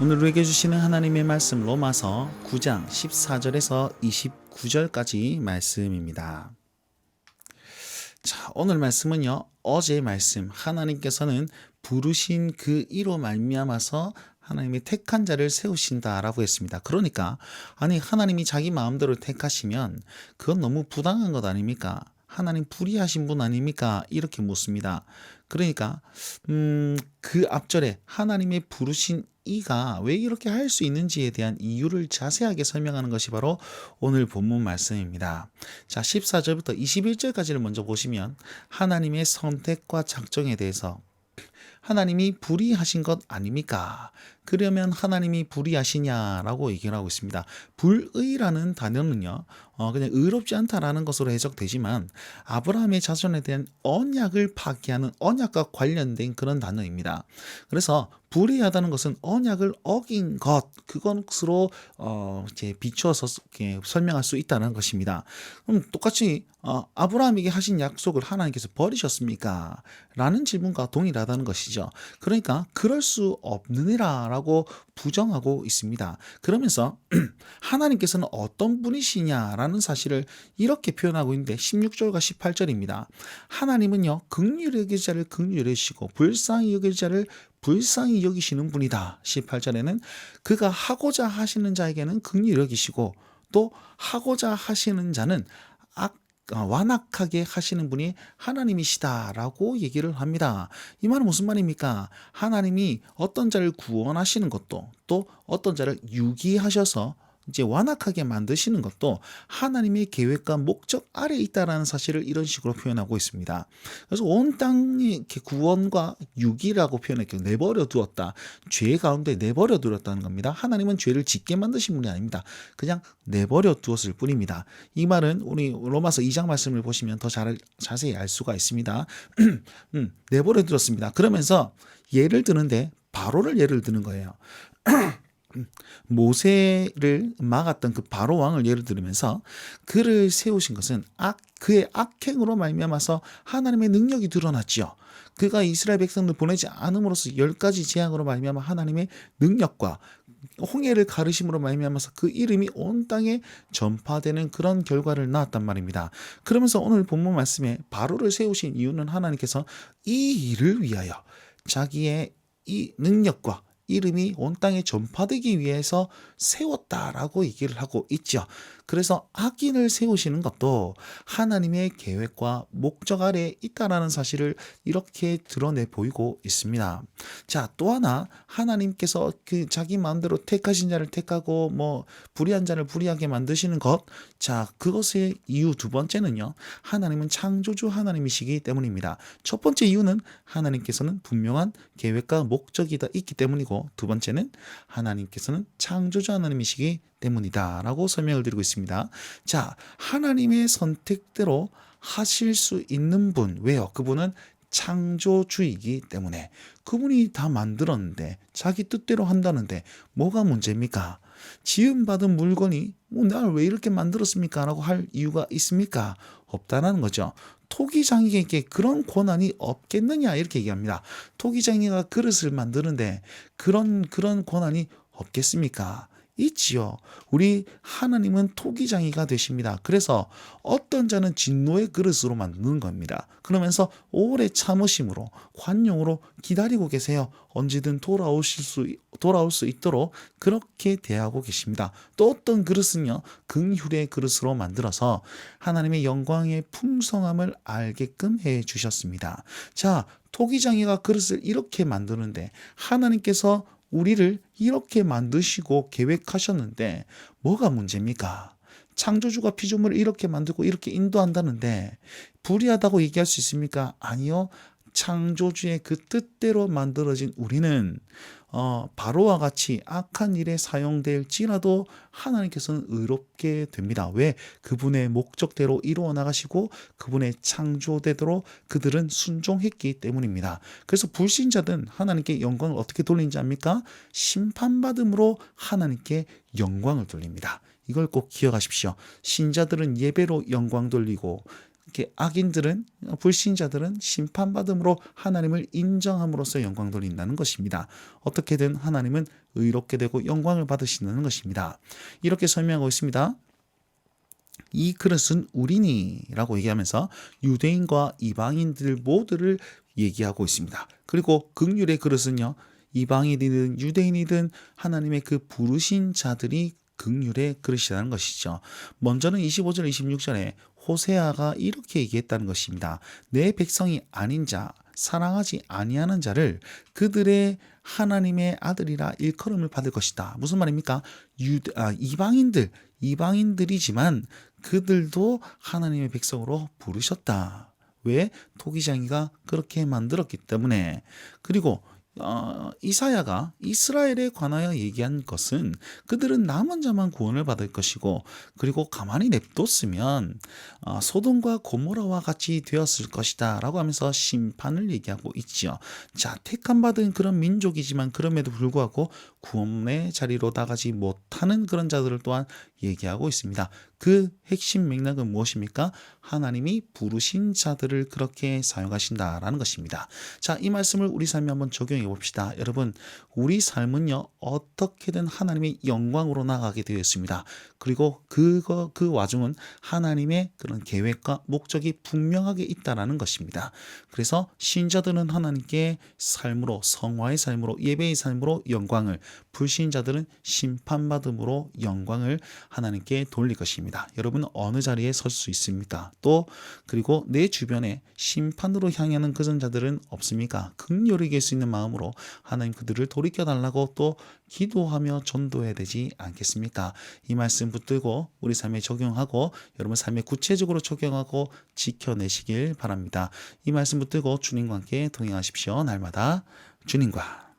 오늘 우리에게 주시는 하나님의 말씀 로마서 9장 14절에서 29절까지 말씀입니다. 자, 오늘 말씀은요. 어제의 말씀 하나님께서는 부르신 그 이로 말미암아서 하나님의 택한 자를 세우신다라고 했습니다. 그러니까 아니 하나님이 자기 마음대로 택하시면 그건 너무 부당한 것 아닙니까? 하나님 불의하신 분 아닙니까? 이렇게 묻습니다. 그러니까 그 앞절에 하나님의 부르신 이가 왜 이렇게 할 수 있는지에 대한 이유를 자세하게 설명하는 것이 바로 오늘 본문 말씀입니다. 자, 14절부터 21절까지를 먼저 보시면 하나님의 선택과 작정에 대해서 하나님이 불의하신 것 아닙니까? 그러면 하나님이 불의하시냐라고 얘기를 하고 있습니다. 불의라는 단어는요, 그냥 의롭지 않다라는 것으로 해석되지만 아브라함의 자손에 대한 언약을 파기하는 언약과 관련된 그런 단어입니다. 그래서 불의하다는 것은 언약을 어긴 것, 그것으로 이제 비추어서 설명할 수 있다는 것입니다. 그럼 똑같이 아브라함에게 하신 약속을 하나님께서 버리셨습니까? 라는 질문과 동일하다는 것이죠. 그러니까 그럴 수 없느니라라고 부정하고 있습니다. 그러면서 하나님께서는 어떤 분이시냐라는 사실을 이렇게 표현하고 있는데 16절과 18절입니다. 하나님은요 긍휼히 여길 자를 긍휼히 여기시고 불쌍히 여길 자를 불쌍히 여기시는 분이다. 18절에는 그가 하고자 하시는 자에게는 긍휼히 여기시고 또 하고자 하시는 자는 완악하게 하시는 분이 하나님이시다라고 얘기를 합니다. 이 말은 무슨 말입니까? 하나님이 어떤 자를 구원하시는 것도 또 어떤 자를 유기하셔서 이제 완악하게 만드시는 것도 하나님의 계획과 목적 아래에 있다라는 사실을 이런 식으로 표현하고 있습니다. 그래서 온 땅의 구원과 유기라고 표현했고 내버려 두었다. 죄 가운데 내버려 두었다는 겁니다. 하나님은 죄를 짓게 만드신 분이 아닙니다. 그냥 내버려 두었을 뿐입니다. 이 말은 우리 로마서 2장 말씀을 보시면 더 자세히 알 수가 있습니다. 내버려 두었습니다. 그러면서 예를 드는데 바로를 예를 드는 거예요. 모세를 막았던 그 바로 왕을 예를 들면서 그를 세우신 것은 그의 악행으로 말미암아서 하나님의 능력이 드러났지요. 그가 이스라엘 백성들 보내지 않음으로써 10가지 재앙으로 말미암아 하나님의 능력과 홍해를 가르심으로 말미암아서 그 이름이 온 땅에 전파되는 그런 결과를 낳았단 말입니다. 그러면서 오늘 본문 말씀에 바로를 세우신 이유는 하나님께서 이 일을 위하여 자기의 이 능력과 이름이 온 땅에 전파되기 위해서 세웠다라고 얘기를 하고 있죠. 그래서 악인을 세우시는 것도 하나님의 계획과 목적 아래에 있다라는 사실을 이렇게 드러내 보이고 있습니다. 자, 또 하나 하나님께서 그 자기 마음대로 택하신 자를 택하고 불의한 자를 불의하게 만드시는 것. 자, 그것의 이유 두 번째는요. 하나님은 창조주 하나님이시기 때문입니다. 첫 번째 이유는 하나님께서는 분명한 계획과 목적이 있기 때문이고 두 번째는 하나님께서는 창조주 하나님이시기 때문이다 라고 설명을 드리고 있습니다. 자, 하나님의 선택대로 하실 수 있는 분. 왜요? 그분은 창조주이기 때문에 그분이 다 만들었는데 자기 뜻대로 한다는데 뭐가 문제입니까? 지음받은 물건이 나를 왜 이렇게 만들었습니까? 라고 할 이유가 있습니까? 없다는 거죠. 토기장이에게 그런 권한이 없겠느냐 이렇게 얘기합니다. 토기장이가 그릇을 만드는데 그런 권한이 없겠습니까? 있지요. 우리 하나님은 토기장이가 되십니다. 그래서 어떤 자는 진노의 그릇으로 만드는 겁니다. 그러면서 오래 참으심으로 관용으로 기다리고 계세요. 언제든 돌아올 수 있도록 그렇게 대하고 계십니다. 또 어떤 그릇은요 긍휼의 그릇으로 만들어서 하나님의 영광의 풍성함을 알게끔 해 주셨습니다. 자, 토기장이가 그릇을 이렇게 만드는데 하나님께서 우리를 이렇게 만드시고 계획하셨는데 뭐가 문제입니까? 창조주가 피조물을 이렇게 만들고 이렇게 인도한다는데 불의하다고 얘기할 수 있습니까? 아니요. 창조주의 그 뜻대로 만들어진 우리는 바로와 같이 악한 일에 사용될지라도 하나님께서는 의롭게 됩니다. 왜? 그분의 목적대로 이루어 나가시고 그분의 창조대로 그들은 순종했기 때문입니다. 그래서 불신자들은 하나님께 영광을 어떻게 돌리는지 압니까? 심판받음으로 하나님께 영광을 돌립니다. 이걸 꼭 기억하십시오. 신자들은 예배로 영광 돌리고 이렇게 악인들은 불신자들은 심판받음으로 하나님을 인정함으로써 영광 돌린다는 것입니다. 어떻게든 하나님은 의롭게 되고 영광을 받으시는 것입니다. 이렇게 설명하고 있습니다. 이 그릇은 우리니 라고 얘기하면서 유대인과 이방인들 모두를 얘기하고 있습니다. 그리고 긍휼의 그릇은요, 이방인이든 유대인이든 하나님의 그 부르신 자들이 긍휼의 그릇이라는 것이죠. 먼저는 25절 26절에 호세아가 이렇게 얘기했다는 것입니다. 내 백성이 아닌 자, 사랑하지 아니하는 자를 그들의 하나님의 아들이라 일컬음을 받을 것이다. 무슨 말입니까? 이방인들이지만 그들도 하나님의 백성으로 부르셨다. 왜? 토기장이가 그렇게 만들었기 때문에. 그리고 이사야가 이스라엘에 관하여 얘기한 것은 그들은 남은 자만 구원을 받을 것이고, 그리고 가만히 냅뒀으면 소돔과 고모라와 같이 되었을 것이다 라고 하면서 심판을 얘기하고 있지요. 자, 택함받은 그런 민족이지만 그럼에도 불구하고 구원의 자리로 나가지 못하는 그런 자들을 또한 얘기하고 있습니다. 그 핵심 맥락은 무엇입니까? 하나님이 부르신 자들을 그렇게 사용하신다라는 것입니다. 자, 이 말씀을 우리 삶에 한번 적용해 봅시다. 여러분, 우리 삶은요, 어떻게든 하나님의 영광으로 나가게 되어 있습니다. 그리고 그 와중은 하나님의 그런 계획과 목적이 분명하게 있다라는 것입니다. 그래서 신자들은 하나님께 삶으로, 성화의 삶으로, 예배의 삶으로 영광을, 불신자들은 심판받음으로 영광을 하나님께 돌릴 것입니다. 여러분, 어느 자리에 설 수 있습니까? 또 그리고 내 주변에 심판으로 향하는 그런 자들은 없습니까? 긍휼히 여길 수 있는 마음으로 하나님 그들을 돌이켜 달라고 또 기도하며 전도해야 되지 않겠습니까? 이 말씀 붙들고 우리 삶에 적용하고 여러분 삶에 구체적으로 적용하고 지켜내시길 바랍니다. 이 말씀 붙들고 주님과 함께 동행하십시오. 날마다 주님과.